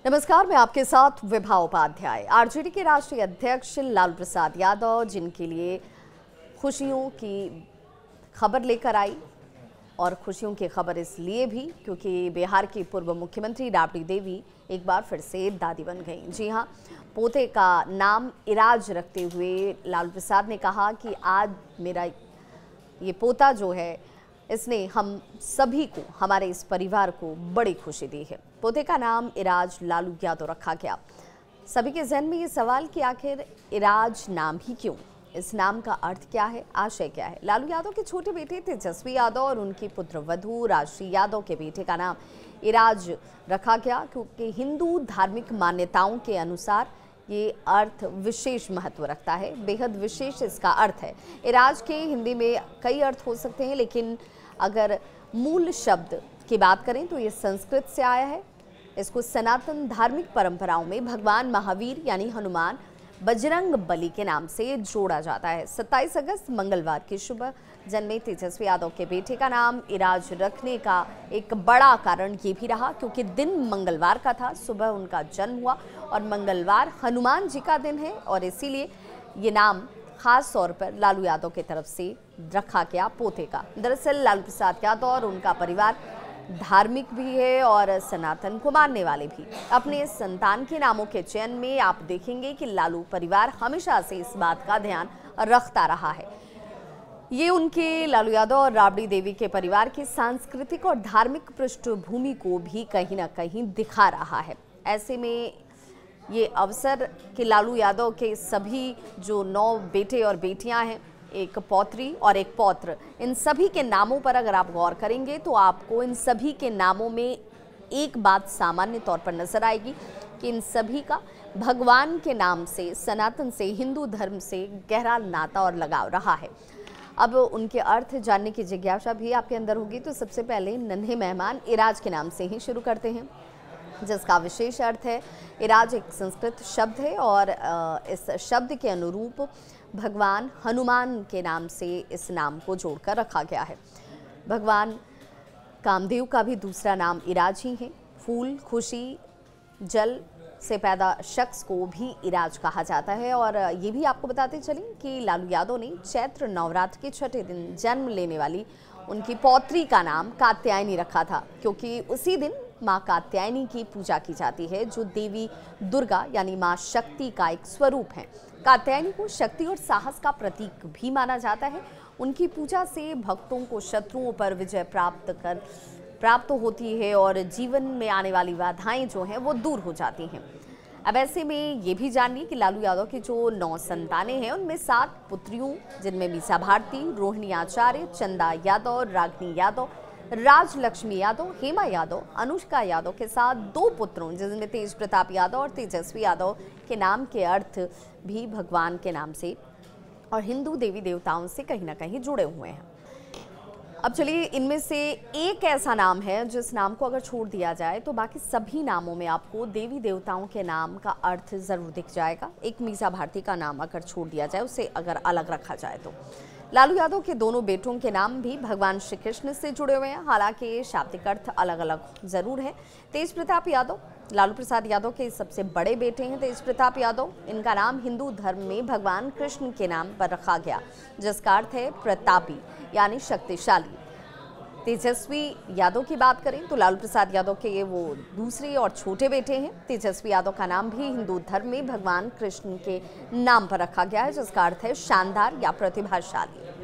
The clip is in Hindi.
नमस्कार, मैं आपके साथ विभा उपाध्याय। आरजेडी के राष्ट्रीय अध्यक्ष लालू प्रसाद यादव जिनके लिए खुशियों की खबर लेकर आई, और खुशियों की खबर इसलिए भी क्योंकि बिहार की पूर्व मुख्यमंत्री राबड़ी देवी एक बार फिर से दादी बन गईं। जी हां, पोते का नाम इराज रखते हुए लालू प्रसाद ने कहा कि आज मेरा ये पोता जो है इसने हम सभी को, हमारे इस परिवार को बड़ी खुशी दी है। पोते का नाम इराज लालू यादव रखा गया। सभी के जहन में ये सवाल कि आखिर इराज नाम ही क्यों, इस नाम का अर्थ क्या है, आशय क्या है। लालू यादव के छोटे बेटे तेजस्वी यादव और उनकी पुत्र वधू राशि यादव के बेटे का नाम इराज रखा गया क्योंकि हिंदू धार्मिक मान्यताओं के अनुसार ये अर्थ विशेष महत्व रखता है, बेहद विशेष इसका अर्थ है। इराज के हिंदी में कई अर्थ हो सकते हैं, लेकिन अगर मूल शब्द की बात करें तो ये संस्कृत से आया है। इसको सनातन धार्मिक परंपराओं में भगवान महावीर यानी हनुमान बजरंग बली के नाम से जोड़ा जाता है। 27 अगस्त मंगलवार की सुबह जन्मे तेजस्वी यादव के बेटे का नाम इराज रखने का एक बड़ा कारण ये भी रहा क्योंकि दिन मंगलवार का था, सुबह उनका जन्म हुआ और मंगलवार हनुमान जी का दिन है और इसीलिए ये नाम खास तौर पर लालू यादव की तरफ से रखा गया पोते का। दरअसल लालू प्रसाद यादव और उनका परिवार धार्मिक भी है और सनातन को मानने वाले भी। अपने संतान के नामों के चयन में आप देखेंगे कि लालू परिवार हमेशा से इस बात का ध्यान रखता रहा है। ये उनके लालू यादव और राबड़ी देवी के परिवार की सांस्कृतिक और धार्मिक पृष्ठभूमि को भी कहीं ना कहीं दिखा रहा है। ऐसे में ये अवसर कि लालू यादव के सभी जो 9 बेटे और बेटियां हैं, एक पौत्री और एक पौत्र, इन सभी के नामों पर अगर आप गौर करेंगे तो आपको इन सभी के नामों में एक बात सामान्य तौर पर नजर आएगी कि इन सभी का भगवान के नाम से, सनातन से, हिंदू धर्म से गहरा नाता और लगाव रहा है। अब उनके अर्थ जानने की जिज्ञासा भी आपके अंदर होगी, तो सबसे पहले नन्हे मेहमान इराज के नाम से ही शुरू करते हैं, जिसका विशेष अर्थ है। इराज एक संस्कृत शब्द है और इस शब्द के अनुरूप भगवान हनुमान के नाम से इस नाम को जोड़कर रखा गया है। भगवान कामदेव का भी दूसरा नाम इराज ही है। फूल, खुशी, जल से पैदा शख्स को भी इराज कहा जाता है। और ये भी आपको बताते चलें कि लालू यादव ने चैत्र नवरात्र के छठे दिन जन्म लेने वाली उनकी पौत्री का नाम कात्यायनी रखा था क्योंकि उसी दिन माँ कात्यायनी की पूजा की जाती है, जो देवी दुर्गा यानी माँ शक्ति का एक स्वरूप है। कात्यायनी को शक्ति और साहस का प्रतीक भी माना जाता है। उनकी पूजा से भक्तों को शत्रुओं पर विजय प्राप्त होती है और जीवन में आने वाली बाधाएं जो हैं वो दूर हो जाती हैं। अब ऐसे में ये भी जानिए कि लालू यादव की जो 9 संतानें हैं उनमें 7 पुत्रियों, जिनमें मीसा भारती, रोहिणी आचार्य, चंदा यादव, रागिनी यादव, राजलक्ष्मी यादव, हेमा यादव, अनुष्का यादव के साथ 2 पुत्रों, जिनमें तेज प्रताप यादव और तेजस्वी यादव के नाम के अर्थ भी भगवान के नाम से और हिंदू देवी देवताओं से कहीं ना कहीं जुड़े हुए हैं। अब चलिए, इनमें से एक ऐसा नाम है जिस नाम को अगर छोड़ दिया जाए तो बाकी सभी नामों में आपको देवी देवताओं के नाम का अर्थ जरूर दिख जाएगा। एक मीसा भारती का नाम अगर छोड़ दिया जाए, उसे अगर अलग रखा जाए तो। लालू यादव के दोनों बेटों के नाम भी भगवान श्री कृष्ण से जुड़े हुए हैं, हालांकि शाब्दिक अर्थ अलग अलग जरूर है। तेज प्रताप यादव लालू प्रसाद यादव के सबसे बड़े बेटे हैं। तेज प्रताप यादव, इनका नाम हिंदू धर्म में भगवान कृष्ण के नाम पर रखा गया, जिसका अर्थ है प्रतापी यानी शक्तिशाली। तेजस्वी यादव की बात करें तो लालू प्रसाद यादव के ये वो दूसरे और छोटे बेटे हैं। तेजस्वी यादव का नाम भी हिंदू धर्म में भगवान कृष्ण के नाम पर रखा गया है, जिसका अर्थ है शानदार या प्रतिभाशाली।